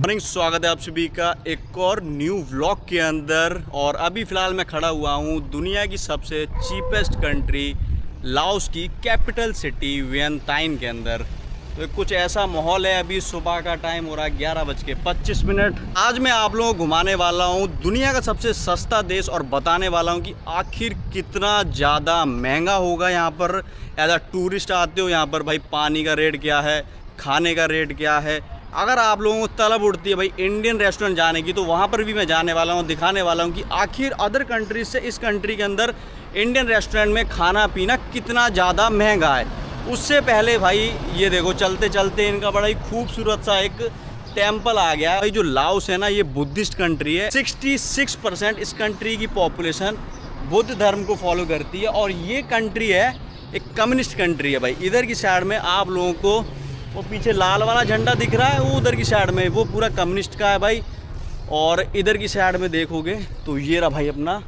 Morning, स्वागत है आप सभी का एक और न्यू व्लॉग के अंदर। और अभी फ़िलहाल मैं खड़ा हुआ हूँ दुनिया की सबसे चीपेस्ट कंट्री लाओस की कैपिटल सिटी वियंताइन के अंदर। तो कुछ ऐसा माहौल है। अभी सुबह का टाइम हो रहा है 11:25। आज मैं आप लोगों को घुमाने वाला हूँ दुनिया का सबसे सस्ता देश और बताने वाला हूँ कि आखिर कितना ज़्यादा महंगा होगा यहाँ पर। एज अ टूरिस्ट आते हो यहाँ पर, भाई पानी का रेट क्या है, खाने का रेट क्या है। अगर आप लोगों को तलब उठती है भाई इंडियन रेस्टोरेंट जाने की, तो वहाँ पर भी मैं जाने वाला हूँ, दिखाने वाला हूँ कि आखिर अदर कंट्रीज से इस कंट्री के अंदर इंडियन रेस्टोरेंट में खाना पीना कितना ज़्यादा महंगा है। उससे पहले भाई ये देखो, चलते चलते इनका बड़ा ही खूबसूरत सा एक टेम्पल आ गया है। भाई जो लाओस है ना, ये बुद्धिस्ट कंट्री है। 66% इस कंट्री की पॉपुलेशन बुद्ध धर्म को फॉलो करती है। और ये कंट्री है एक कम्युनिस्ट कंट्री है भाई। इधर की साइड में आप लोगों को वो पीछे लाल वाला झंडा दिख रहा है, वो उधर की साइड में वो पूरा कम्युनिस्ट का है भाई। और इधर की साइड में देखोगे तो ये रहा भाई अपना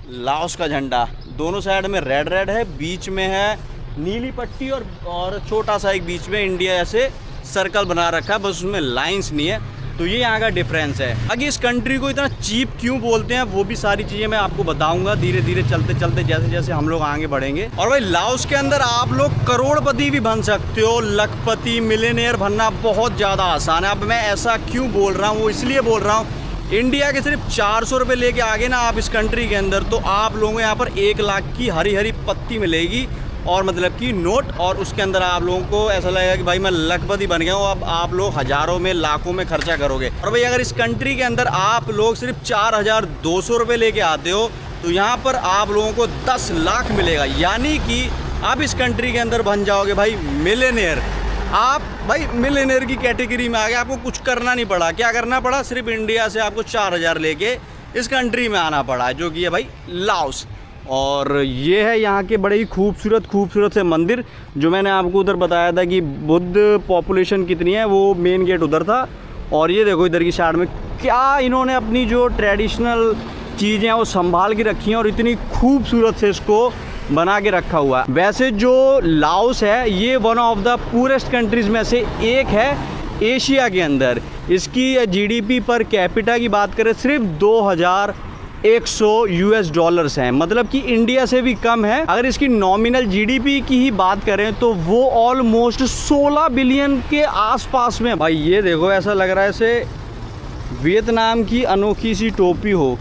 लाओस का झंडा। दोनों साइड में रेड रेड है, बीच में है नीली पट्टी और छोटा सा एक बीच में इंडिया ऐसे सर्कल बना रखा है, बस उसमें लाइंस नहीं है। तो ये यहाँ का डिफरेंस है। आगे इस कंट्री को इतना चीप क्यों बोलते हैं, वो भी सारी चीज़ें मैं आपको बताऊंगा धीरे धीरे चलते चलते, जैसे जैसे हम लोग आगे बढ़ेंगे। और भाई लाओस के अंदर आप लोग करोड़पति भी बन सकते हो, लखपति मिलियनेयर बनना बहुत ज़्यादा आसान है। अब मैं ऐसा क्यों बोल रहा हूँ, वो इसलिए बोल रहा हूँ, इंडिया के सिर्फ 400 रुपये लेके आगे ना आप इस कंट्री के अंदर, तो आप लोगों को यहाँ पर 1 लाख की हरी हरी पत्ती मिलेगी और मतलब कि नोट। और उसके अंदर आप लोगों को ऐसा लगेगा कि भाई मैं लखपति बन गया हूँ। अब आप लोग हज़ारों में लाखों में खर्चा करोगे। और भाई अगर इस कंट्री के अंदर आप लोग सिर्फ 4,200 रुपये लेके आते हो, तो यहाँ पर आप लोगों को 10 लाख मिलेगा। यानी कि आप इस कंट्री के अंदर बन जाओगे भाई मिलियनेयर। आप भाई मिलियनेयर की कैटेगरी में आ गए। आपको कुछ करना नहीं पड़ा। क्या करना पड़ा, सिर्फ इंडिया से आपको 4,000 लेके इस कंट्री में आना पड़ा, जो कि है भाई लाओस। और ये है यहाँ के बड़े ही खूबसूरत से मंदिर, जो मैंने आपको उधर बताया था कि बुद्ध पॉपुलेशन कितनी है, वो मेन गेट उधर था। और ये देखो इधर की साइड में क्या इन्होंने अपनी जो ट्रेडिशनल चीज़ें हैं वो संभाल के रखी हैं और इतनी खूबसूरत से इसको बना के रखा हुआ है। वैसे जो लाओस है ये one of the purest countries में से एक है एशिया के अंदर। इसकी जीडीपी पर कैपिटा की बात करें सिर्फ 2,100 US डॉलर्स हैं, मतलब कि इंडिया से भी कम है। अगर इसकी नॉमिनल जीडीपी की ही बात करें तो वो ऑलमोस्ट 16 बिलियन के आसपास में। भाई ये देखो, ऐसा लग रहा है जैसे वियतनाम की अनोखी सी टोपी हो,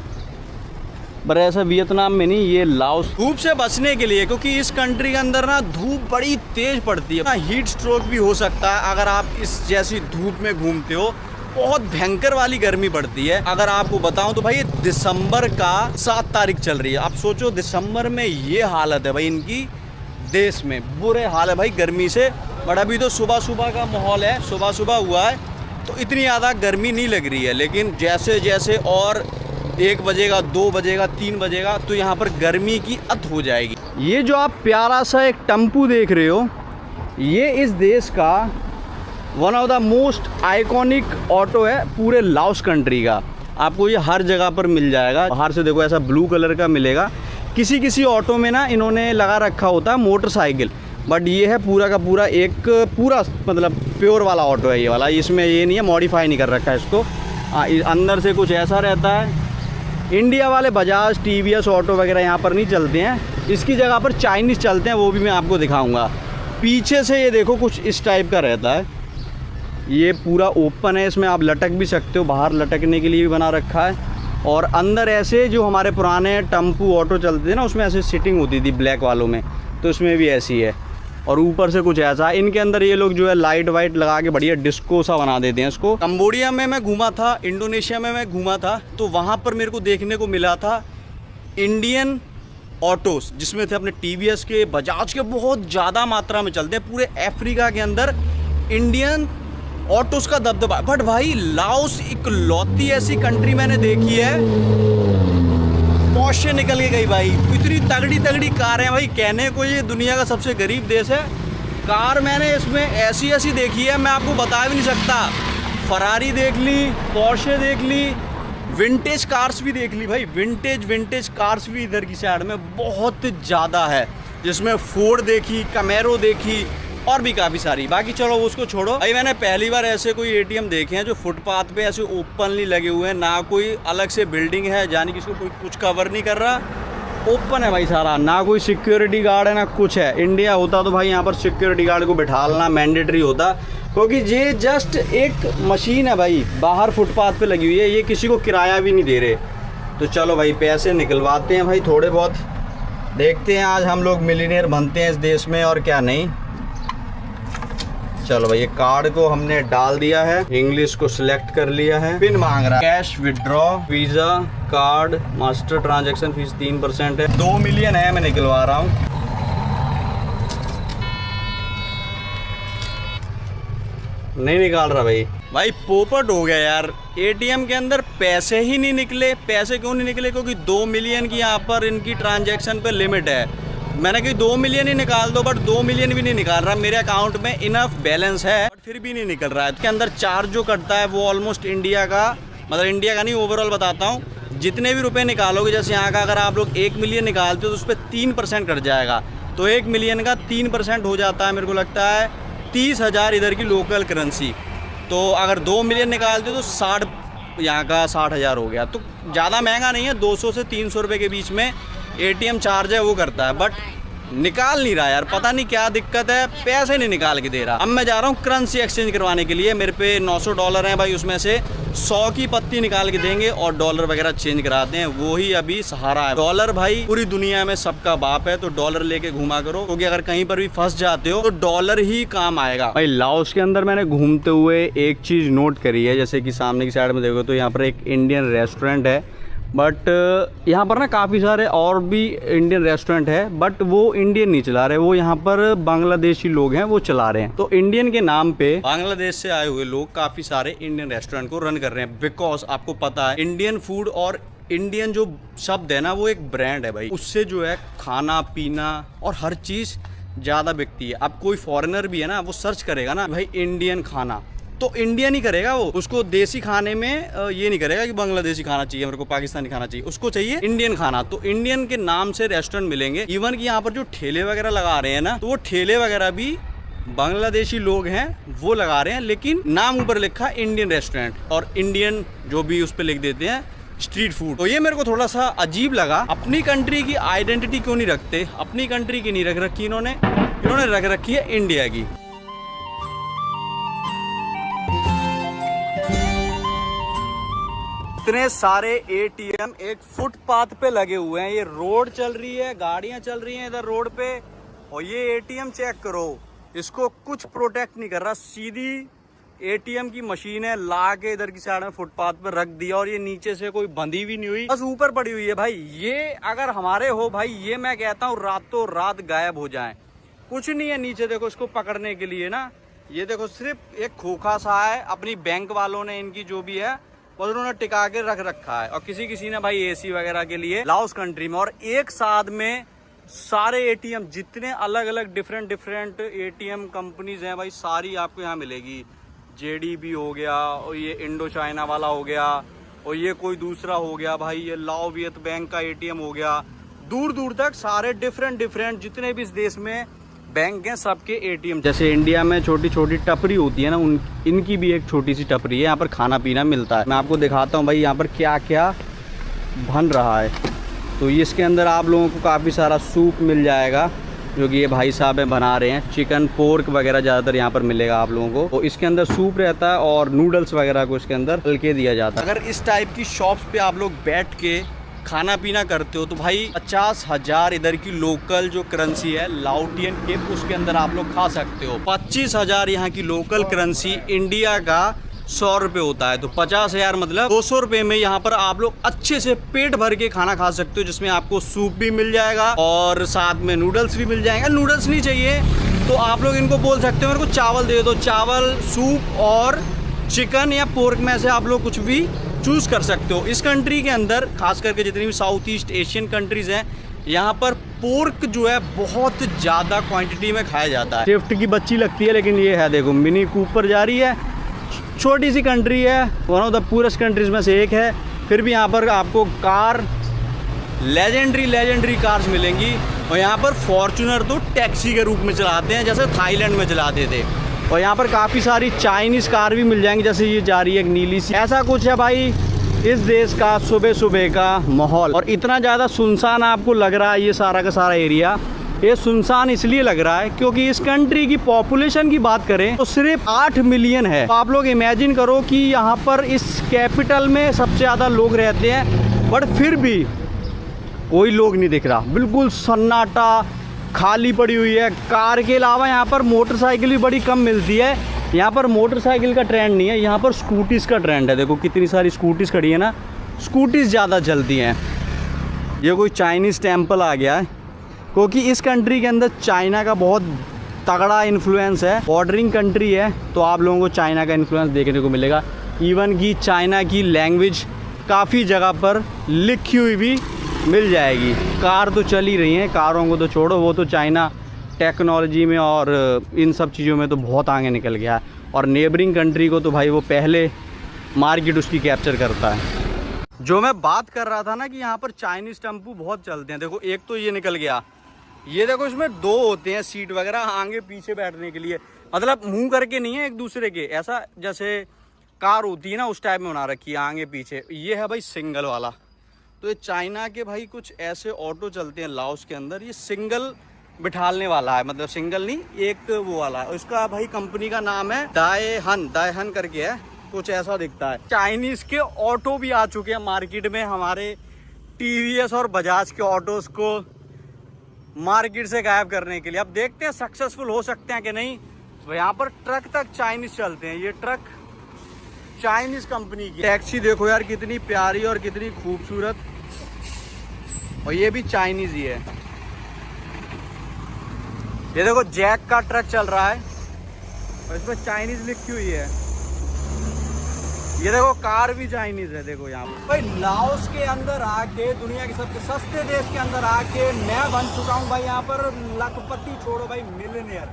पर ऐसा वियतनाम में नहीं, ये लाओस। धूप से बचने के लिए, क्योंकि इस कंट्री के अंदर ना धूप बड़ी तेज पड़ती है ना, हीट स्ट्रोक भी हो सकता है अगर आप इस जैसी धूप में घूमते हो। बहुत भयंकर वाली गर्मी पड़ती है। अगर आपको बताऊं तो भाई ये दिसंबर का 7 तारीख चल रही है। आप सोचो दिसंबर में ये हालत है भाई इनकी, देश में बुरे हाल है भाई गर्मी से। बट अभी तो सुबह सुबह का माहौल है, सुबह सुबह हुआ है तो इतनी ज़्यादा गर्मी नहीं लग रही है। लेकिन जैसे जैसे और 1 बजेगा, 2 बजेगा, 3 बजेगा तो यहाँ पर गर्मी की अत हो जाएगी। ये जो आप प्यारा सा एक टेम्पू देख रहे हो, ये इस देश का one of the most iconic auto है पूरे लाओस कंट्री का। आपको ये हर जगह पर मिल जाएगा। बाहर से देखो ऐसा ब्लू कलर का मिलेगा। किसी किसी ऑटो में ना इन्होंने लगा रखा होता है मोटरसाइकिल, बट ये है पूरा का पूरा एक पूरा मतलब प्योर वाला ऑटो है ये वाला। इसमें ये नहीं है, मॉडिफाई नहीं कर रखा है इसको। अंदर से कुछ ऐसा रहता है। इंडिया वाले बजाज, टीवीएस ऑटो वगैरह यहाँ पर नहीं चलते हैं। इसकी जगह पर चाइनीज़ चलते हैं, वो भी मैं आपको दिखाऊँगा। पीछे से ये देखो कुछ इस टाइप का रहता है। ये पूरा ओपन है, इसमें आप लटक भी सकते हो, बाहर लटकने के लिए भी बना रखा है। और अंदर ऐसे जो हमारे पुराने टेम्पू ऑटो चलते थे ना, उसमें ऐसे सीटिंग होती थी ब्लैक वालों में, तो इसमें भी ऐसी है। और ऊपर से कुछ ऐसा है। इनके अंदर ये लोग जो है लाइट वाइट लगा के बढ़िया डिस्को सा बना देते हैं इसको। कंबोडिया में मैं घूमा था, इंडोनेशिया में मैं घूमा था, तो वहाँ पर मेरे को देखने को मिला था इंडियन ऑटोस, जिसमें थे अपने टीवीएस के, बजाज के, बहुत ज़्यादा मात्रा में चलते हैं। पूरे अफ्रीका के अंदर इंडियन ऑटोस का दबदबा। बट भाई लाओस इकलौती ऐसी कंट्री मैंने देखी है, पौशे निकल के गई भाई। इतनी तगड़ी तगड़ी कार है भाई, कहने को ये दुनिया का सबसे गरीब देश है। कार मैंने इसमें ऐसी ऐसी देखी है, मैं आपको बता भी नहीं सकता। फरारी देख ली, पौशे देख ली, विंटेज कार्स भी देख ली भाई। विंटेज कार्स भी इधर की साइड में बहुत ज़्यादा है, जिसमें फोर्ड देखी, कैमेरो देखी, और भी काफ़ी सारी। बाकी चलो उसको छोड़ो भाई, मैंने पहली बार ऐसे कोई एटीएम देखे हैं जो फुटपाथ पे ऐसे ओपनली लगे हुए हैं, ना कोई अलग से बिल्डिंग है यानी कि इसको कोई कुछ कवर नहीं कर रहा, ओपन है भाई सारा, ना कोई सिक्योरिटी गार्ड है ना कुछ है। इंडिया होता तो भाई यहाँ पर सिक्योरिटी गार्ड को बिठालना मैंडेटरी होता, क्योंकि ये जस्ट एक मशीन है भाई, बाहर फुटपाथ पे लगी हुई है, ये किसी को किराया भी नहीं दे रहे। तो चलो भाई पैसे निकलवाते हैं भाई थोड़े बहुत, देखते हैं आज हम लोग मिलीनियर बनते हैं इस देश में और क्या नहीं। चलो भाई ये कार्ड को हमने डाल दिया है, इंग्लिश को सिलेक्ट कर लिया है, पिन मांग रहा है, cash withdraw, visa, card, master, transaction fees 3% है, 2 मिलियन है, मैं निकलवा रहा हूँ। नहीं निकाल रहा भाई पोपट हो गया यार, एटीएम के अंदर पैसे ही नहीं निकले। पैसे क्यों नहीं निकले? क्योंकि 2 मिलियन की यहाँ पर इनकी ट्रांजैक्शन पे लिमिट है। मैंने कहा 2 मिलियन ही निकाल दो, बट 2 मिलियन भी नहीं निकाल रहा। मेरे अकाउंट में इनफ बैलेंस है बट फिर भी नहीं निकल रहा है। इसके अंदर चार्ज जो कटता है वो ऑलमोस्ट इंडिया का, मतलब इंडिया का नहीं ओवरऑल बताता हूँ, जितने भी रुपए निकालोगे, जैसे यहाँ का अगर आप लोग 1 मिलियन निकालते हो तो उस पर 3% कट जाएगा, तो 1 मिलियन का 3% हो जाता है, मेरे को लगता है 30,000 इधर की लोकल करेंसी। तो अगर 2 मिलियन निकालते हो तो 60, यहाँ का 60,000 हो गया। तो ज़्यादा महंगा नहीं है, 200 से 300 रुपये के बीच में एटीएम चार्ज है वो करता है, बट निकाल नहीं रहा यार, पता नहीं क्या दिक्कत है, पैसे नहीं निकाल के दे रहा। अब मैं जा रहा हूँ करेंसी एक्सचेंज करवाने के लिए, मेरे पे $900 हैं भाई, उसमें से 100 की पत्ती निकाल के देंगे और डॉलर वगैरह चेंज कराते हैं, वो ही अभी सहारा है। डॉलर भाई पूरी दुनिया में सबका बाप है, तो डॉलर लेके घूमा करो, क्योंकि अगर कहीं पर भी फंस जाते हो तो डॉलर ही काम आएगा भाई। लाओस के अंदर मैंने घूमते हुए एक चीज़ नोट करी है, जैसे कि सामने की साइड में देखो तो यहाँ पर एक इंडियन रेस्टोरेंट है, बट यहाँ पर ना काफ़ी सारे और भी इंडियन रेस्टोरेंट है, बट वो इंडियन नहीं चला रहे, वो यहाँ पर बांग्लादेशी लोग हैं वो चला रहे हैं। तो इंडियन के नाम पे बांग्लादेश से आए हुए लोग काफ़ी सारे इंडियन रेस्टोरेंट को रन कर रहे हैं, बिकॉज आपको पता है इंडियन फूड और इंडियन जो शब्द है ना वो एक ब्रांड है भाई, उससे जो है खाना पीना और हर चीज़ ज़्यादा बिकती है। अब कोई फॉरेनर भी है ना, वो सर्च करेगा ना भाई इंडियन खाना, तो इंडियन ही करेगा वो, उसको देसी खाने में ये नहीं करेगा कि बांग्लादेशी खाना चाहिए, मेरे को पाकिस्तानी खाना चाहिए, उसको चाहिए इंडियन खाना। तो इंडियन के नाम से रेस्टोरेंट मिलेंगे। इवन कि यहाँ पर जो ठेले वगैरह लगा रहे हैं ना, तो वो ठेले वगैरह भी बांग्लादेशी लोग हैं वो लगा रहे हैं, लेकिन नाम ऊपर लिखा इंडियन रेस्टोरेंट, और इंडियन जो भी उस पर लिख देते हैं स्ट्रीट फूड। तो ये मेरे को थोड़ा सा अजीब लगा। अपनी कंट्री की आइडेंटिटी क्यों नहीं रखते? अपनी कंट्री की नहीं रख रखी इन्होंने रख रखी है इंडिया की। इतने सारे एटीएम एक फुटपाथ पे लगे हुए हैं, ये रोड चल रही है, गाड़ियां चल रही हैं इधर रोड पे, और ये एटीएम चेक करो, इसको कुछ प्रोटेक्ट नहीं कर रहा, सीधी एटीएम की मशीन है ला के इधर की साइड में फुटपाथ पे रख दिया, और ये नीचे से कोई बंधी भी नहीं हुई, बस ऊपर पड़ी हुई है भाई। ये अगर हमारे हो भाई, ये मैं कहता हूँ रातों रात गायब हो जाए। कुछ नहीं है नीचे, देखो इसको पकड़ने के लिए ना, ये देखो सिर्फ एक खोखा सा है, अपनी बैंक वालों ने इनकी जो भी है और उन्होंने टिका के रख रखा है, और किसी ने भाई एसी वगैरह के लिए लाओस कंट्री में। और एक साथ में सारे एटीएम, जितने अलग अलग डिफरेंट एटीएम कंपनीज हैं भाई, सारी आपको यहाँ मिलेगी। जेडीबी हो गया, और ये इंडो चाइना वाला हो गया, और ये कोई दूसरा हो गया भाई, ये लाओ वियत बैंक का एटीएम हो गया। दूर दूर तक सारे डिफरेंट जितने भी इस देश में बैंक हैं सबके एटीएम। जैसे इंडिया में छोटी छोटी टपरी होती है ना, इनकी भी एक छोटी सी टपरी है, यहाँ पर खाना पीना मिलता है। मैं आपको दिखाता हूँ भाई यहाँ पर क्या क्या बन रहा है। तो इसके अंदर आप लोगों को काफ़ी सारा सूप मिल जाएगा, जो कि ये भाई साहब हैं बना रहे हैं। चिकन पोर्क वगैरह ज़्यादातर यहाँ पर मिलेगा आप लोगों को। तो इसके अंदर सूप रहता है और नूडल्स वगैरह को इसके अंदर तल के दिया जाता है। अगर इस टाइप की शॉप्स पे आप लोग बैठ के खाना पीना करते हो तो भाई 50,000 इधर की लोकल जो करेंसी है लाओटियन के, उसके अंदर आप लोग खा सकते हो। 25,000 यहाँ की लोकल करेंसी इंडिया का 100 रुपये होता है, तो 50,000 मतलब 200 रुपये में यहाँ पर आप लोग अच्छे से पेट भर के खाना खा सकते हो, जिसमें आपको सूप भी मिल जाएगा और साथ में नूडल्स भी मिल जाएगा। नूडल्स नहीं चाहिए तो आप लोग इनको बोल सकते हो मेरे को चावल दे दो, चावल, सूप और चिकन या पोर्क में से आप लोग कुछ भी चूज़ कर सकते हो। इस कंट्री के अंदर खास करके जितनी भी साउथ ईस्ट एशियन कंट्रीज़ हैं, यहाँ पर पोर्क जो है बहुत ज़्यादा क्वांटिटी में खाया जाता है। स्विफ्ट की बच्ची लगती है, लेकिन ये है देखो मिनी कूपर जा रही है। छोटी सी कंट्री है, one of the purest countries में से एक है, फिर भी यहाँ पर आपको कार लेजेंडरी कार्स मिलेंगी। और यहाँ पर फॉर्च्यूनर तो टैक्सी के रूप में चलाते हैं, जैसे थाईलैंड में चलाते थे। और यहाँ पर काफ़ी सारी चाइनीज़ कार भी मिल जाएंगी, जैसे ये जा रही है एक नीली सी। ऐसा कुछ है भाई इस देश का सुबह सुबह का माहौल। और इतना ज़्यादा सुनसान आपको लग रहा है ये सारा का सारा एरिया, ये सुनसान इसलिए लग रहा है क्योंकि इस कंट्री की पॉपुलेशन की बात करें तो सिर्फ 8 मिलियन है। तो आप लोग इमेजिन करो कि यहाँ पर इस कैपिटल में सबसे ज़्यादा लोग रहते हैं, बट फिर भी कोई लोग नहीं दिख रहा, बिल्कुल सन्नाटा खाली पड़ी हुई है। कार के अलावा यहाँ पर मोटरसाइकिल भी बड़ी कम मिलती है। यहाँ पर मोटरसाइकिल का ट्रेंड नहीं है, यहाँ पर स्कूटीज़ का ट्रेंड है। देखो कितनी सारी स्कूटीज़ खड़ी है ना, स्कूटीज़ ज़्यादा चलती हैं। ये कोई चाइनीज़ टेम्पल आ गया है, क्योंकि इस कंट्री के अंदर चाइना का बहुत तगड़ा इन्फ्लुएंस है। बॉर्डरिंग कंट्री है तो आप लोगों को चाइना का इन्फ्लुएंस देखने को मिलेगा। इवन कि चाइना की लैंग्वेज काफ़ी जगह पर लिखी हुई भी मिल जाएगी। कार तो चल ही रही हैं, कारों को तो छोड़ो, वो तो चाइना टेक्नोलॉजी में और इन सब चीज़ों में तो बहुत आगे निकल गया है। और नेबरिंग कंट्री को तो भाई वो पहले मार्केट उसकी कैप्चर करता है। जो मैं बात कर रहा था ना कि यहाँ पर चाइनीज़ टेम्पू बहुत चलते हैं। देखो एक तो ये निकल गया, ये देखो इसमें 2 होते हैं सीट वगैरह आगे पीछे बैठने के लिए, मतलब मुंह करके नहीं है एक दूसरे के, ऐसा जैसे कार होती है ना उस टाइप में बना रखी है आगे पीछे। ये है भाई सिंगल वाला। तो ये चाइना के भाई कुछ ऐसे ऑटो चलते हैं लाओस के अंदर, ये सिंगल बिठालने वाला है, मतलब सिंगल नहीं एक वो वाला है। उसका भाई कंपनी का नाम है दायहन करके है, कुछ ऐसा दिखता है। चाइनीज़ के ऑटो भी आ चुके हैं मार्केट में, हमारे टीवीएस और बजाज के ऑटोज़ को मार्केट से गायब करने के लिए। अब देखते हैं सक्सेसफुल हो सकते हैं कि नहीं। तो यहाँ पर ट्रक तक चाइनीज़ चलते हैं, ये ट्रक चाइनीज़ कंपनी की। टैक्सी देखो यार कितनी प्यारी और कितनी खूबसूरत, और ये भी चाइनीज़ ही है। ये देखो जैक का ट्रक चल रहा है और इसमें चाइनीज़ लिखी हुई है। ये देखो कार भी चाइनीज़ है। देखो यहाँ पर भाई लाओस के अंदर आके, दुनिया के सबसे सस्ते देश के अंदर आके मैं बन चुका हूँ भाई यहाँ पर लखपति, छोड़ो भाई मिलियनेयर।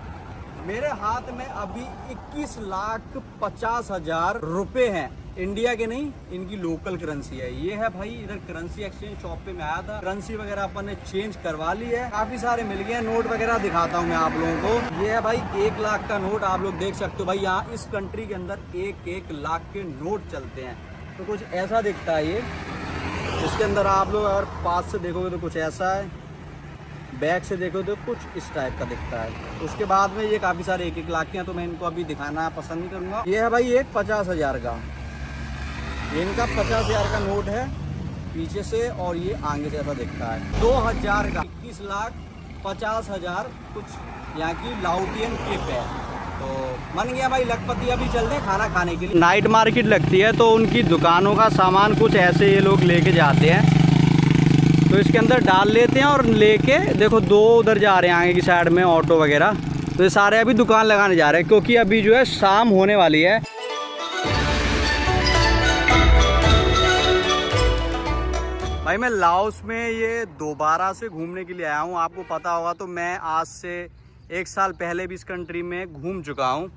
मेरे हाथ में अभी 21,50,000 रुपए हैं, इंडिया के नहीं, इनकी लोकल करेंसी है। ये है भाई, इधर करेंसी एक्सचेंज शॉप पे मैं आया था, करेंसी वगैरह अपन ने चेंज करवा ली है, काफी सारे मिल गए हैं। नोट वगैरह दिखाता हूँ मैं आप लोगों को। ये है भाई 1 लाख का नोट, आप लोग देख सकते हो भाई यहाँ इस कंट्री के अंदर 1-1 लाख के नोट चलते हैं। तो कुछ ऐसा दिखता है ये, इसके अंदर आप लोग अगर पास से देखोगे तो कुछ ऐसा है, बैक से देखो तो कुछ इस टाइप का दिखता है। उसके बाद में ये काफ़ी सारे 1-1 लाख के हैं, तो मैं इनको अभी दिखाना पसंद नहीं करूँगा। ये है भाई एक 50,000 का, इनका 50,000 का नोट है पीछे से, और ये आगे से ऐसा दिखता है। 2,000 का 21,50,000 कुछ यहाँ की लाओटियन क्लिप है। तो मन गया भाई लखपति, अभी चलते हैं खाना खाने के लिए। नाइट मार्केट लगती है तो उनकी दुकानों का सामान कुछ ऐसे ये लोग लेके जाते हैं, तो इसके अंदर डाल लेते हैं और लेके देखो 2 उधर जा रहे हैं आगे की साइड में ऑटो वगैरह। तो ये सारे अभी दुकान लगाने जा रहे हैं क्योंकि अभी जो है शाम होने वाली है। भाई मैं लाओस में ये दोबारा से घूमने के लिए आया हूँ। आपको पता होगा तो मैं आज से 1 साल पहले भी इस कंट्री में घूम चुका हूँ,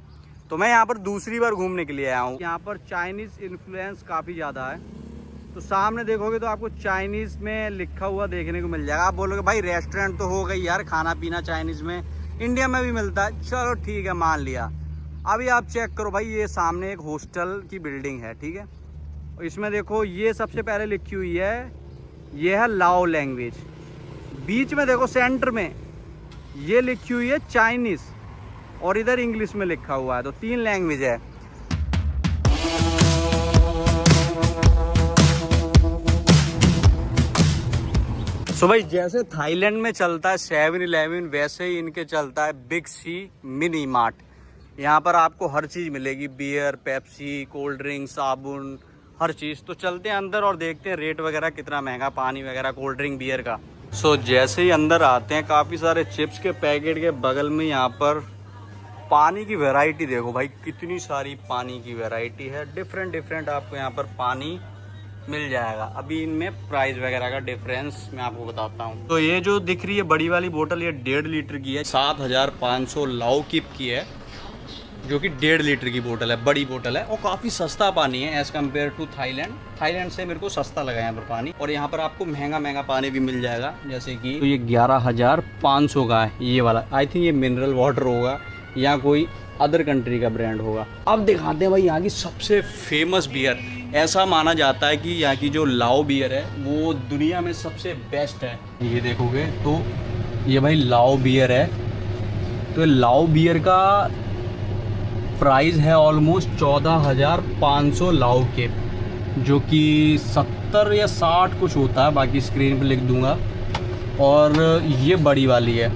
तो मैं यहाँ पर दूसरी बार घूमने के लिए आया हूँ। यहाँ पर चाइनीज़ इन्फ्लुएंस काफ़ी ज़्यादा है, तो सामने देखोगे तो आपको चाइनीज़ में लिखा हुआ देखने को मिल जाएगा। आप बोलोगे भाई रेस्टोरेंट तो हो गई यार, खाना पीना चाइनीज़ में इंडिया में भी मिलता है, चलो ठीक है मान लिया। अभी आप चेक करो भाई, ये सामने एक हॉस्टल की बिल्डिंग है, ठीक है, और इसमें देखो ये सबसे पहले लिखी हुई है, ये है लाओ लैंग्वेज। बीच में देखो सेंटर में ये लिखी हुई है चाइनीज़, और इधर इंग्लिश में लिखा हुआ है, तो 3 लैंग्वेज है। सो भाई जैसे थाईलैंड में चलता है 7-Eleven, वैसे ही इनके चलता है बिग सी मिनी मार्ट। यहाँ पर आपको हर चीज़ मिलेगी, बियर, पेप्सी, कोल्ड ड्रिंक, साबुन, हर चीज़। तो चलते हैं अंदर और देखते हैं रेट वगैरह कितना महंगा, पानी वगैरह, कोल्ड ड्रिंक, बियर का। सो जैसे ही अंदर आते हैं काफ़ी सारे चिप्स के पैकेट के बगल में यहाँ पर पानी की वैरायटी देखो भाई, कितनी सारी पानी की वैरायटी है, डिफरेंट आपको यहाँ पर पानी मिल जाएगा। अभी इनमें प्राइस वगैरह का डिफरेंस मैं आपको बताता हूँ। तो ये जो दिख रही है बड़ी वाली बोतल, ये 1.5 लीटर की है, 7,500 लाओ किप की है। जो कि 1.5 लीटर की बोतल है, बड़ी बोतल है और काफ़ी सस्ता पानी है एज़ कम्पेयर टू थाईलैंड से मेरे को सस्ता लगा यहाँ पर पानी। और यहाँ पर आपको महंगा पानी भी मिल जाएगा, जैसे कि तो ये 11,500 का है ये वाला। आई थिंक ये मिनरल वाटर होगा या कोई अदर कंट्री का ब्रांड होगा। अब दिखाते हैं भाई यहाँ की सबसे फेमस बियर। ऐसा माना जाता है कि यहाँ की जो लाओ बियर है वो दुनिया में सबसे बेस्ट है। ये देखोगे तो ये भाई लाओ बियर है। तो लाओ बियर का प्राइस है ऑलमोस्ट 14,500 लाओ के, जो कि 70 या 60 कुछ होता है, बाकी स्क्रीन पे लिख दूंगा। और ये बड़ी वाली है,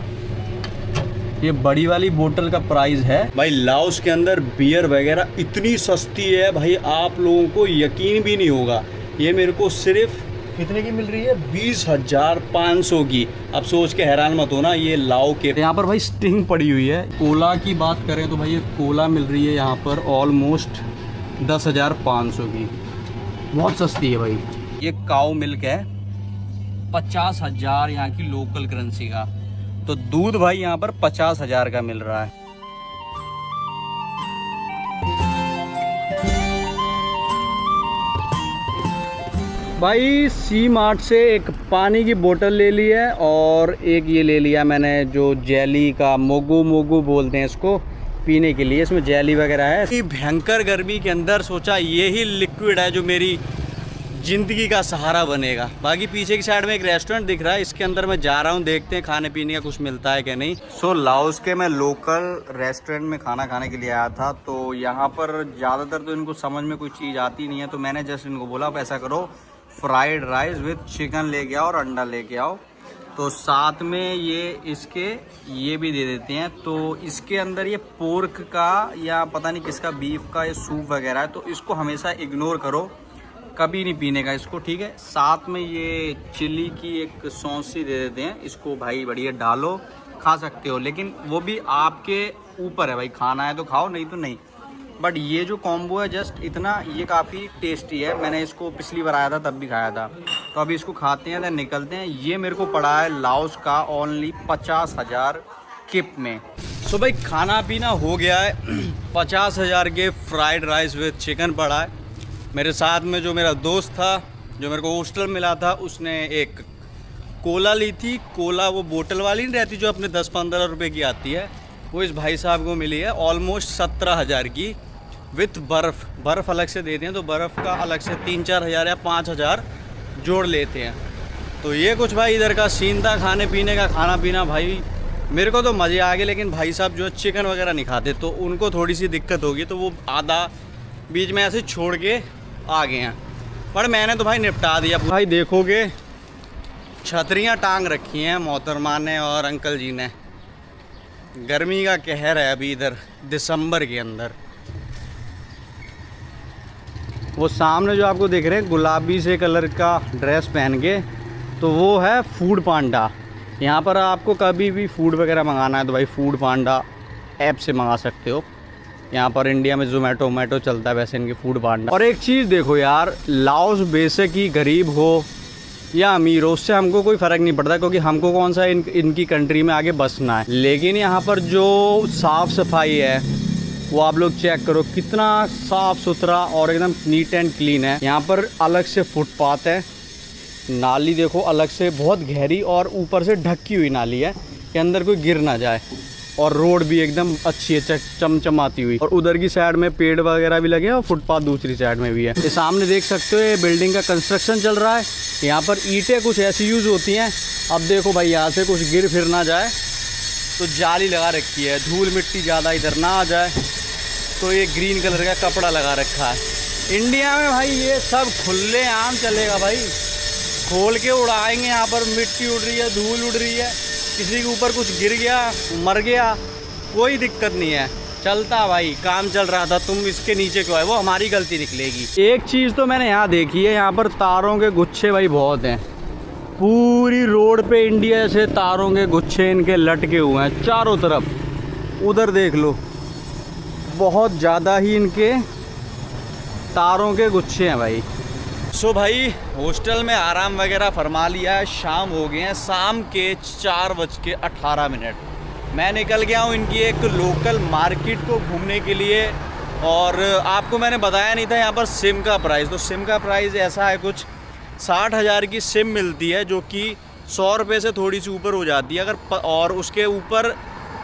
ये बड़ी वाली बोतल का प्राइस है भाई। लाओस के अंदर बियर वगैरह इतनी सस्ती है भाई, आप लोगों को यकीन भी नहीं होगा। ये मेरे को सिर्फ कितने की मिल रही है? 20,500 की। अब सोच के हैरान मत होना, ये लाओ के। यहाँ पर भाई स्टिंग पड़ी हुई है। कोला की बात करें तो भाई ये कोला मिल रही है यहाँ पर ऑलमोस्ट 10,500 की, बहुत सस्ती है भाई। ये काऊ मिल्क है 50,000 यहाँ की लोकल करेंसी का। तो दूध भाई यहाँ पर 50,000 का मिल रहा है। भाई सी मार्ट से एक पानी की बोतल ले ली है और एक ये ले लिया मैंने जो जेली का, मोगू बोलते हैं इसको, पीने के लिए। इसमें जेली वगैरह है। भयंकर गर्मी के अंदर सोचा ये ही लिक्विड है जो मेरी ज़िंदगी का सहारा बनेगा। बाकी पीछे की साइड में एक रेस्टोरेंट दिख रहा है, इसके अंदर मैं जा रहा हूँ, देखते हैं खाने पीने का कुछ मिलता है कि नहीं। सो लाओस के मैं लोकल रेस्टोरेंट में खाना खाने के लिए आया था। तो यहाँ पर ज़्यादातर तो इनको समझ में कोई चीज़ आती नहीं है, तो मैंने जस्ट इनको बोला आप ऐसा करो फ्राइड राइस विथ चिकन लेके आओ और अंडा लेके आओ। तो साथ में ये भी दे देते हैं। तो इसके अंदर ये पोर्क का या पता नहीं किसका, बीफ का ये सूप वगैरह है, तो इसको हमेशा इग्नोर करो, कभी नहीं पीने का इसको, ठीक है। साथ में ये चिली की एक सॉस सी दे देते हैं, इसको भाई बढ़िया डालो, खा सकते हो, लेकिन वो भी आपके ऊपर है भाई, खाना है तो खाओ नहीं तो नहीं। बट ये जो कॉम्बो है जस्ट इतना, ये काफ़ी टेस्टी है। मैंने इसको पिछली बार आया था तब भी खाया था। तो अभी इसको खाते हैं, तो निकलते हैं। ये मेरे को पड़ा है लाओस का ओनली 50,000 किप में। सो भाई खाना पीना हो गया है। 50,000 के फ्राइड राइस विद चिकन पड़ा है। मेरे साथ में जो मेरा दोस्त था, जो मेरे को हॉस्टल मिला था, उसने एक कोला ली थी। कोला वो बोतल वाली नहीं रहती जो अपने 10-15 रुपए की आती है, वो इस भाई साहब को मिली है ऑलमोस्ट 17,000 की विथ बर्फ़ अलग से देते हैं। तो बर्फ़ का अलग से 3-4 हज़ार या 5,000 जोड़ लेते हैं। तो ये कुछ भाई इधर का सीन था खाने पीने का। खाना पीना भाई मेरे को तो मज़े आ गए, लेकिन भाई साहब जो चिकन वगैरह नहीं खाते तो उनको थोड़ी सी दिक्कत होगी, तो वो आधा बीच में ऐसे छोड़ के आ गए हैं। पर मैंने तो भाई निपटा दिया। भाई देखोगे छतरियाँ टांग रखी हैं मोहतरमा ने और अंकल जी ने। गर्मी का कहर है अभी इधर दिसंबर के अंदर। वो सामने जो आपको देख रहे हैं गुलाबी से कलर का ड्रेस पहन के, तो वो है फूड पांडा। यहाँ पर आपको कभी भी फूड वगैरह मंगाना है तो भाई फूड पांडा ऐप से मंगा सकते हो। यहाँ पर इंडिया में जोमेटो चलता है, वैसे इनके फूड पांडा। और एक चीज़ देखो यार, लाओस बेशक ही गरीब हो या अमीर हो, उससे हमको कोई फ़र्क नहीं पड़ता, क्योंकि हमको कौन सा इनकी कंट्री में आगे बसना है। लेकिन यहाँ पर जो साफ़ सफाई है वो आप लोग चेक करो, कितना साफ़ सुथरा और एकदम नीट एंड क्लीन है। यहाँ पर अलग से फुटपाथ है, नाली देखो अलग से बहुत गहरी और ऊपर से ढकी हुई नाली है कि अंदर कोई गिर ना जाए। और रोड भी एकदम अच्छी है, चमचमाती हुई। और उधर की साइड में पेड़ वगैरह भी लगे हैं और फुटपाथ दूसरी साइड में भी है। ये सामने देख सकते हो ये बिल्डिंग का कंस्ट्रक्शन चल रहा है। यहाँ पर ईंटें कुछ ऐसी यूज़ होती हैं। अब देखो भाई यहाँ से कुछ गिर फिर ना जाए तो जाली लगा रखी है, धूल मिट्टी ज़्यादा इधर ना आ जाए, तो ये ग्रीन कलर का कपड़ा लगा रखा है। इंडिया में भाई ये सब खुले आम चलेगा भाई, खोल के उड़ाएंगे। यहाँ पर मिट्टी उड़ रही है, धूल उड़ रही है, किसी के ऊपर कुछ गिर गया, मर गया, कोई दिक्कत नहीं है, चलता भाई, काम चल रहा था, तुम इसके नीचे क्यों है, वो हमारी गलती निकलेगी। एक चीज़ तो मैंने यहाँ देखी है, यहाँ पर तारों के गुच्छे भाई बहुत हैं। पूरी रोड पे इंडिया से तारों के गुच्छे इनके लटके हुए हैं चारों तरफ। उधर देख लो, बहुत ज़्यादा ही इनके तारों के गुच्छे हैं भाई। सो भाई हॉस्टल में आराम वगैरह फरमा लिया है, शाम हो गए हैं, शाम के 4:18। मैं निकल गया हूँ इनकी एक लोकल मार्केट को घूमने के लिए। और आपको मैंने बताया नहीं था यहाँ पर सिम का प्राइस। तो सिम का प्राइस ऐसा है, कुछ 60,000 की सिम मिलती है, जो कि 100 रुपये से थोड़ी सी ऊपर हो जाती है अगर। और उसके ऊपर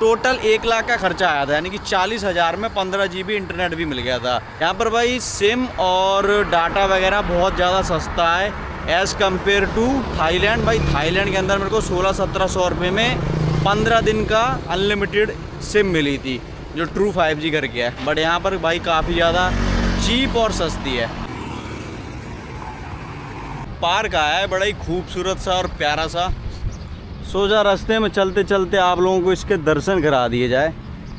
टोटल 1 लाख का खर्चा आया था, यानी कि 40,000 में 15 GB इंटरनेट भी मिल गया था। यहाँ पर भाई सिम और डाटा वगैरह बहुत ज़्यादा सस्ता है एज़ कम्पेयर टू थाईलैंड। भाई थाईलैंड के अंदर मेरे को 1600-1700 रुपये में 15 दिन का अनलिमिटेड सिम मिली थी, जो ट्रू 5G करके है। बट यहाँ पर भाई काफ़ी ज़्यादा चीप और सस्ती है। पार्क आया है बड़ा ही खूबसूरत सा और प्यारा सा। सोचा रास्ते में चलते चलते आप लोगों को इसके दर्शन करा दिए जाए।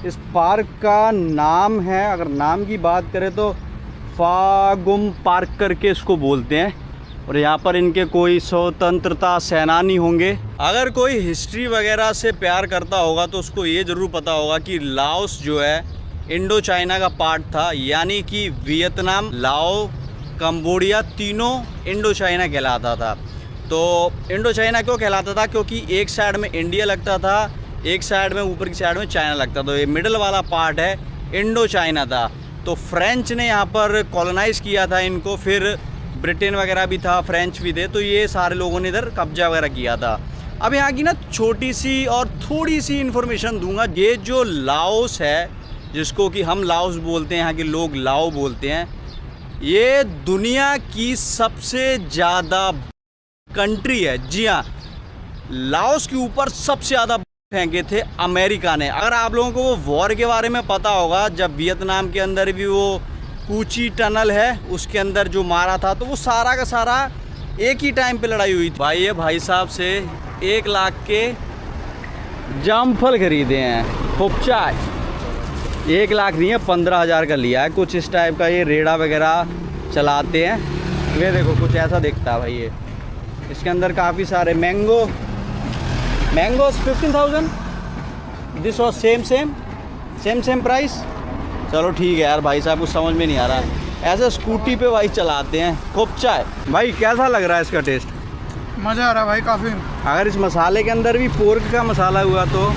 इस पार्क का नाम है, अगर नाम की बात करें तो फागुम पार्क करके इसको बोलते हैं। और यहाँ पर इनके कोई स्वतंत्रता सेनानी होंगे। अगर कोई हिस्ट्री वगैरह से प्यार करता होगा तो उसको ये ज़रूर पता होगा कि लाओस जो है इंडो चाइना का पार्ट था, यानी कि वियतनाम, लाओ, कंबोडिया तीनों इंडो चाइना कहलाता था। तो इंडो चाइना क्यों कहलाता था? क्योंकि एक साइड में इंडिया लगता था, एक साइड में ऊपर की साइड में चाइना लगता था। तो ये मिडल वाला पार्ट है इंडो चाइना था। तो फ्रेंच ने यहाँ पर कॉलोनाइज़ किया था इनको, फिर ब्रिटेन वगैरह भी था, फ्रेंच भी थे, तो ये सारे लोगों ने इधर कब्जा वगैरह किया था। अब यहाँ की ना छोटी सी और थोड़ी सी इन्फॉर्मेशन दूंगा। ये जो लाओस है, जिसको कि हम लाओस बोलते हैं, यहाँ के लोग लाओ बोलते हैं, ये दुनिया की सबसे ज़्यादा कंट्री है। जी हाँ, लाओस के ऊपर सबसे ज़्यादा फेंके थे अमेरिका ने। अगर आप लोगों को वो वॉर के बारे में पता होगा, जब वियतनाम के अंदर भी वो कूची टनल है उसके अंदर जो मारा था, तो वो सारा का सारा एक ही टाइम पे लड़ाई हुई थी। भाई ये भाई साहब से 1 लाख के जामफल खरीदे हैं, खुपचाय। 1 लाख नहीं है, 15,000 का लिया है। कुछ इस टाइप का ये रेड़ा वगैरह चलाते हैं। ये देखो कुछ ऐसा दिखता है भाई। ये इसके अंदर काफ़ी सारे mangoes 15,000। This was same price. चलो ठीक है यार, भाई साहब कुछ समझ में नहीं आ रहा। ऐसे स्कूटी पे भाई चलाते हैं। खुपचाय भाई कैसा लग रहा है इसका टेस्ट? मज़ा आ रहा है भाई काफ़ी। अगर इस मसाले के अंदर भी पोर्क का मसाला हुआ तो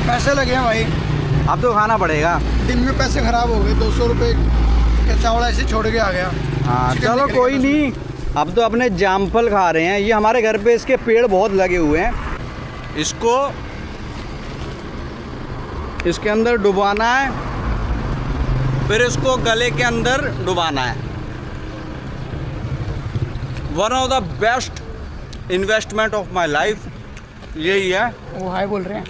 पैसे लगे हैं भाई, अब तो खाना पड़ेगा। दिन में पैसे ख़राब हो गए। 200 रुपये का चावल ऐसे छोड़ के आ गया। हाँ चलो कोई नहीं, अब तो अपने जामफल खा रहे हैं। ये हमारे घर पे इसके पेड़ बहुत लगे हुए हैं। इसको इसके अंदर डुबाना है, फिर इसको गले के अंदर डुबाना है। One of the best investment of my life यही है। वो हाय बोल रहे हैं।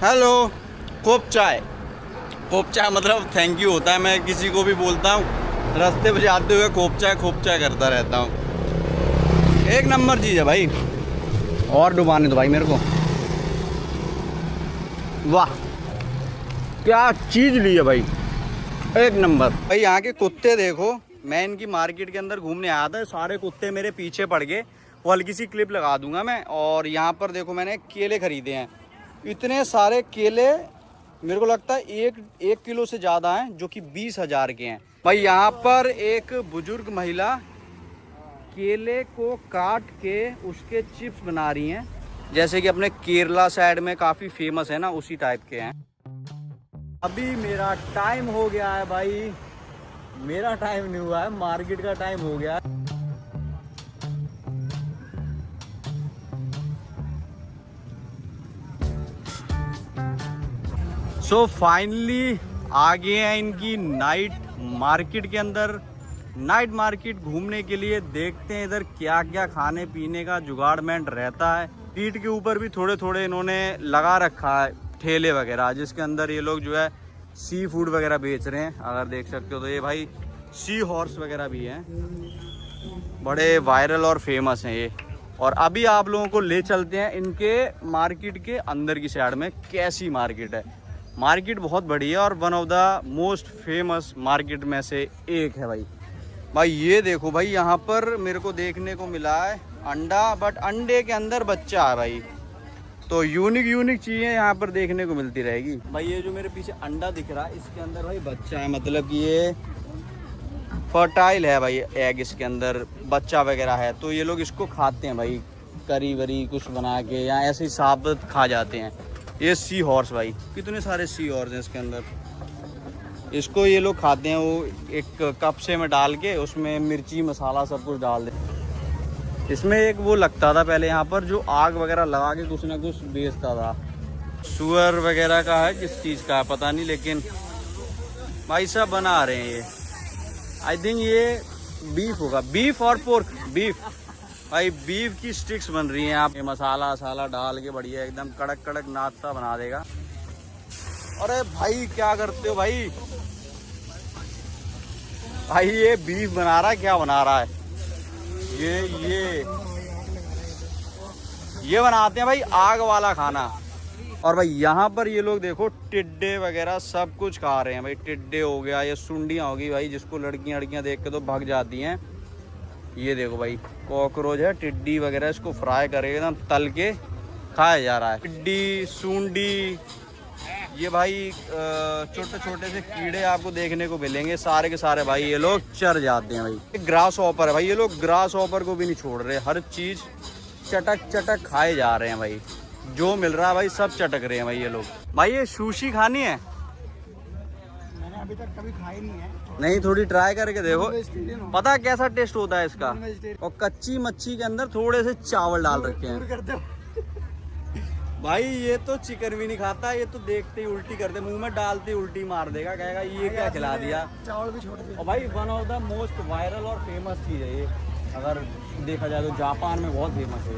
हेलो, खुपचाय। खुपचाय मतलब थैंक यू होता है। मैं किसी को भी बोलता हूँ रास्ते पे जाते हुए, खुपचाय करता रहता हूँ। एक नंबर चीज़ है भाई। और डुबाने दो भाई मेरे को। वाह क्या चीज़ ली है भाई, एक नंबर। भाई यहाँ के कुत्ते देखो। मैं इनकी मार्केट के अंदर घूमने आया था, सारे कुत्ते मेरे पीछे पड़ गए। वो हल्की सी क्लिप लगा दूंगा मैं। और यहाँ पर देखो मैंने केले खरीदे हैं। इतने सारे केले, मेरे को लगता है एक किलो से ज़्यादा हैं, जो कि 20,000 के हैं। भाई यहाँ पर एक बुजुर्ग महिला केले को काट के उसके चिप्स बना रही हैं, जैसे कि अपने केरला साइड में काफ़ी फेमस है ना, उसी टाइप के हैं। अभी मेरा टाइम हो गया है भाई। मेरा टाइम नहीं हुआ है, मार्केट का टाइम हो गया है। सो फाइनली आ गए हैं इनकी नाइट मार्केट के अंदर। नाइट मार्केट घूमने के लिए देखते हैं इधर क्या क्या खाने पीने का जुगाड़मेंट रहता है। पीठ के ऊपर भी थोड़े थोड़े इन्होंने लगा रखा है ठेले वगैरह, जिसके अंदर ये लोग जो है सी फूड वगैरह बेच रहे हैं। अगर देख सकते हो तो ये भाई सी हॉर्स वगैरह भी हैं, बड़े वायरल और फेमस हैं ये। और अभी आप लोगों को ले चलते हैं इनके मार्केट के अंदर की साइड में। कैसी मार्केट है? मार्केट बहुत बड़ी है और one of the most famous market में से एक है भाई। भाई ये देखो भाई, यहाँ पर मेरे को देखने को मिला है अंडा, बट अंडे के अंदर बच्चा है भाई। तो यूनिक चीज़ें यहाँ पर देखने को मिलती रहेगी। भाई ये जो मेरे पीछे अंडा दिख रहा है, इसके अंदर भाई बच्चा है, मतलब कि ये फर्टाइल है भाई। एग इसके अंदर बच्चा वगैरह है, तो ये लोग इसको खाते हैं भाई, करी वरी कुछ बना के, या ऐसे ही साबुत खा जाते हैं। ये सी हॉर्स भाई, कितने सारे सी हॉर्स हैं इसके अंदर। इसको ये लोग खाते हैं, वो एक कप से में डाल के उसमें मिर्ची मसाला सब कुछ डाल दे। इसमें एक वो लगता था पहले यहाँ पर, जो आग वगैरह लगा के कुछ ना कुछ बेचता था। सुअर वगैरह का है, किस चीज़ का है पता नहीं, लेकिन भाई साहब बना रहे हैं ये। आई थिंक ये बीफ होगा, बीफ और पोर्क, बीफ भाई, बीफ की स्टिक्स बन रही हैं। आप ये मसाला वसाला डाल के बढ़िया एकदम कड़क कड़क नाश्ता बना देगा। अरे भाई क्या करते हो भाई, भाई ये बीफ बना रहा है, क्या बना रहा है ये बनाते हैं भाई आग वाला खाना। और भाई यहाँ पर ये लोग देखो टिड्डे वगैरह सब कुछ खा रहे हैं भाई। टिड्डे हो गया, ये सुंडियाँ होगी भाई, जिसको लड़कियाँ देख के तो भाग जाती हैं। ये देखो भाई कॉकरोच है, टिड्डी वगैरह, इसको फ्राई करके एकदम तल के खाया जा रहा है। टिड्डी, सूंडी, ये भाई छोटे छोटे से कीड़े आपको देखने को मिलेंगे, सारे के सारे भाई ये लोग चर जाते हैं भाई। ग्रास ऑपर है भाई, ये लोग ग्रास ऑपर को भी नहीं छोड़ रहे, हर चीज़ चटक चटक खाए जा रहे हैं भाई। जो मिल रहा है भाई सब चटक रहे हैं भाई ये लोग। भाई ये सुशी खानी है? मैंने अभी तक कभी खाई नहीं है। नहीं, थोड़ी ट्राई करके देखो, पता कैसा टेस्ट होता है इसका। और कच्ची मच्छी के अंदर थोड़े से चावल डाल रखे हैं भाई। ये तो चिकन भी नहीं खाता, ये तो देखते ही उल्टी करते, मुंह में डालते ही उल्टी मार देगा, कहेगा ये क्या खिला दिया। चावल भी छोड़ दिया। और भाई one of the most viral और फेमस चीज़ है ये, अगर देखा जाए तो जापान में बहुत फेमस है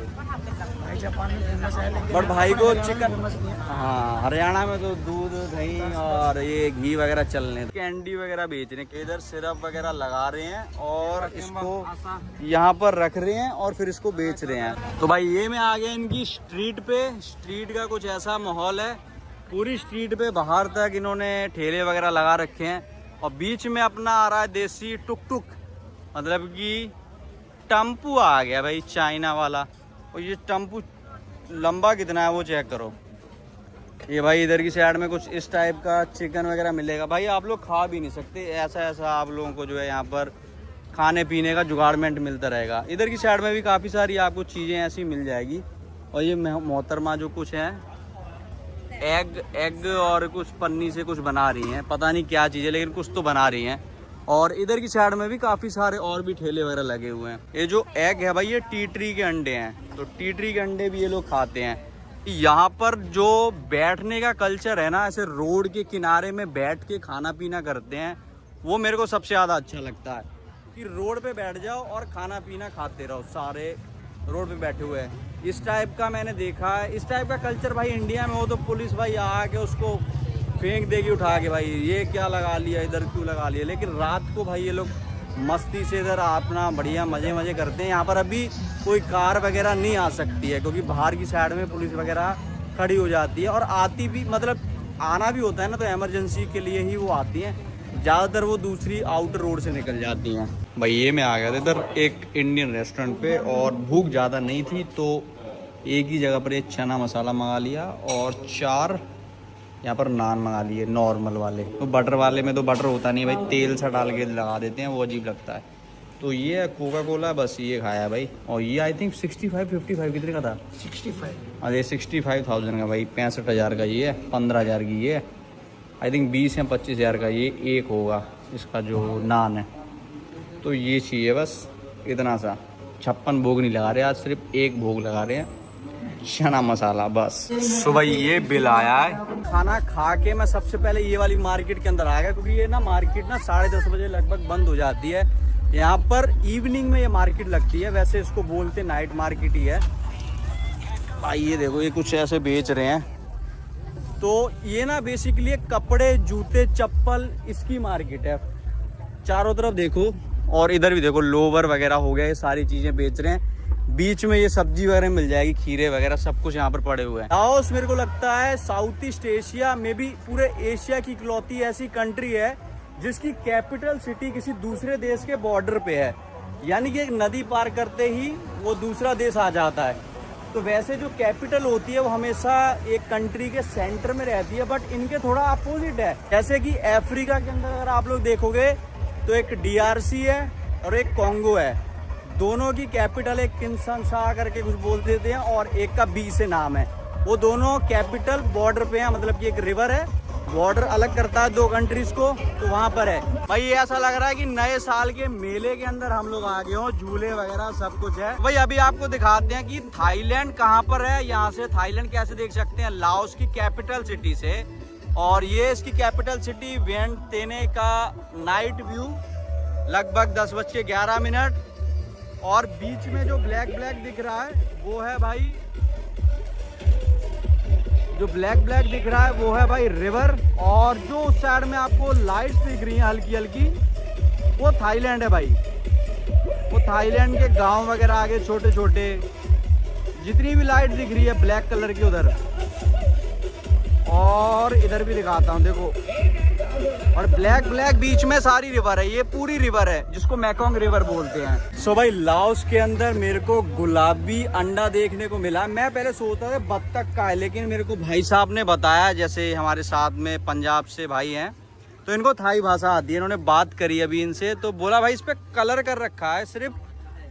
भाई। जापान में फेमस है, लेकिन बट भाई को चिकन, फेमस नहीं है। हाँ हरियाणा में तो दूध दही और ये घी वगैरह चलने, कैंडी वगैरह बेच रहे हैं, इधर सिरप वगैरह लगा रहे हैं और इसको यहाँ पर रख रहे हैं और फिर इसको बेच रहे हैं। तो भाई ये मैं आ गया इनकी स्ट्रीट पे। स्ट्रीट का कुछ ऐसा माहौल है, पूरी स्ट्रीट पे बाहर तक इन्होंने ठेले वगैरह लगा रखे हैं और बीच में अपना आ रहा है देसी टुक टुक, मतलब कि टम्पू आ गया भाई, चाइना वाला। और ये टम्पू लंबा कितना है वो चेक करो। ये भाई इधर की साइड में कुछ इस टाइप का चिकन वगैरह मिलेगा भाई, आप लोग खा भी नहीं सकते, ऐसा ऐसा आप लोगों को जो है यहाँ पर खाने पीने का जुगाड़मेंट मिलता रहेगा। इधर की साइड में भी काफ़ी सारी आपको चीज़ें ऐसी मिल जाएगी। और ये मोहतरमा जो कुछ हैं एग और कुछ पन्नी से कुछ बना रही हैं, पता नहीं क्या चीज़ है, लेकिन कुछ तो बना रही हैं। और इधर की साइड में भी काफ़ी सारे और भी ठेले वगैरह लगे हुए हैं। ये जो एग है भाई, ये टीटरी के अंडे हैं, तो टीटरी के अंडे भी ये लोग खाते हैं। यहाँ पर जो बैठने का कल्चर है ना, ऐसे रोड के किनारे में बैठ के खाना पीना करते हैं, वो मेरे को सबसे ज़्यादा अच्छा लगता है कि रोड पे बैठ जाओ और खाना पीना खाते रहो, सारे रोड पे बैठे हुए हैं। इस टाइप का मैंने देखा है, इस टाइप का कल्चर भाई इंडिया में हो तो पुलिस भाई आके उसको फेंक देगी उठा के, भाई ये क्या लगा लिया, इधर क्यों लगा लिया। लेकिन रात को भाई ये लोग मस्ती से इधर अपना बढ़िया मज़े करते हैं। यहाँ पर अभी कोई कार वगैरह नहीं आ सकती है, क्योंकि बाहर की साइड में पुलिस वगैरह खड़ी हो जाती है। और आती भी, मतलब आना भी होता है ना, तो इमरजेंसी के लिए ही वो आती हैं, ज़्यादातर वो दूसरी आउटर रोड से निकल जाती हैं। भाई ये मैं आ गया था इधर एक इंडियन रेस्टोरेंट पे, और भूख ज़्यादा नहीं थी तो एक ही जगह पर एक चना मसाला मंगा लिया और 4 यहाँ पर नान मंगा लिए नॉर्मल वाले। तो बटर वाले में तो बटर होता नहीं भाई, तेल सा डाल के लगा देते हैं, वो अजीब लगता है। तो ये कोका कोला बस ये खाया भाई। और ये आई थिंक 55 कितने का था? 65। अरे 65,000 का भाई, 65,000 का ये है, 15,000 की ये है, आई थिंक 20 या 25,000 का ये एक होगा इसका जो नान है। तो ये चाहिए बस इतना सा, 56 भोग नहीं लगा रहे आज, सिर्फ एक भोग लगा रहे हैं, चना मसाला बस। तो भाई ये बिल आया है। खाना खा के मैं सबसे पहले ये वाली मार्केट के अंदर आ गया, क्योंकि ये ना मार्केट ना 10:30 बजे लगभग बंद हो जाती है। यहाँ पर इवनिंग में ये मार्केट लगती है, वैसे इसको बोलते नाइट मार्केट ही है। भाई ये देखो ये कुछ ऐसे बेच रहे हैं, तो ये ना बेसिकली कपड़े जूते चप्पल इसकी मार्केट है। चारों तरफ देखो, और इधर भी देखो लोवर वगैरह हो गया, ये सारी चीज़ें बेच रहे हैं। बीच में ये सब्जी वगैरह मिल जाएगी, खीरे वगैरह सब कुछ यहाँ पर पड़े हुए हैं। लाओस मेरे को लगता है साउथ ईस्ट एशिया में भी पूरे एशिया की इकलौती ऐसी कंट्री है जिसकी कैपिटल सिटी किसी दूसरे देश के बॉर्डर पे है, यानी कि एक नदी पार करते ही वो दूसरा देश आ जाता है। तो वैसे जो कैपिटल होती है वो हमेशा एक कंट्री के सेंटर में रहती है, बट इनके थोड़ा अपोजिट है। जैसे कि अफ्रीका के अंदर अगर आप लोग देखोगे तो एक DRC है और एक कॉन्गो है, दोनों की कैपिटल एक किंशासा करके कुछ बोल देते हैं और एक का B से नाम है। वो दोनों कैपिटल बॉर्डर पे हैं, मतलब कि एक रिवर है, बॉर्डर अलग करता है दो कंट्रीज को, तो वहाँ पर है भाई। ये ऐसा लग रहा है कि नए साल के मेले के अंदर हम लोग आ गए हो, झूले वगैरह सब कुछ है भाई। अभी आपको दिखाते हैं कि थाईलैंड कहाँ पर है। यहाँ से थाईलैंड कैसे देख सकते हैं, लाओस की कैपिटल सिटी से। और ये इसकी कैपिटल सिटी वियंटाइन का नाइट व्यू, लगभग 10:11। और बीच में जो ब्लैक ब्लैक दिख रहा है वो है भाई, जो ब्लैक ब्लैक दिख रहा है वो है भाई रिवर। और जो उस साइड में आपको लाइट्स दिख रही हैं हल्की हल्की, वो थाईलैंड है भाई। वो थाईलैंड के गांव वगैरह आगे छोटे छोटे, जितनी भी लाइट दिख रही है ब्लैक कलर की उधर। और इधर भी दिखाता हूँ, देखो। और ब्लैक ब्लैक बीच में सारी रिवर है, ये पूरी रिवर है जिसको मेकोंग रिवर बोलते हैं। सो भाई लाओस के अंदर मेरे को गुलाबी अंडा देखने को मिला। मैं पहले सोचता था बत्तख का है, लेकिन मेरे को भाई साहब ने बताया, जैसे हमारे साथ में पंजाब से भाई हैं, तो इनको थाई भाषा आती है। इन्होंने बात करी अभी इनसे, तो बोला भाई इस पे कलर कर रखा है, सिर्फ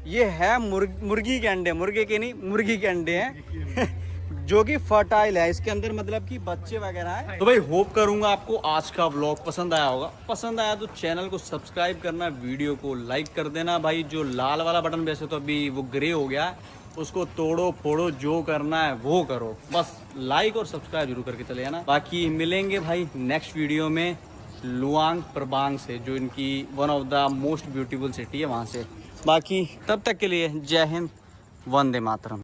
ये है मुर्गी के अंडे, मुर्गे के नहीं, मुर्गी के अंडे हैं जो कि फर्टाइल है इसके अंदर, मतलब कि बच्चे वगैरह हैं। तो भाई होप करूंगा आपको आज का व्लॉग पसंद आया होगा। पसंद आया तो चैनल को सब्सक्राइब करना, वीडियो को लाइक कर देना भाई। जो लाल वाला बटन वैसे तो अभी वो ग्रे हो गया है, उसको तोड़ो फोड़ो, जो करना है वो करो, बस लाइक और सब्सक्राइब जरूर करके चले जाना। बाकी मिलेंगे भाई नेक्स्ट वीडियो में लुआंग प्रबांग से, जो इनकी one of the most beautiful city है वहाँ से। बाकी तब तक के लिए जय हिंद, वंदे मातरम।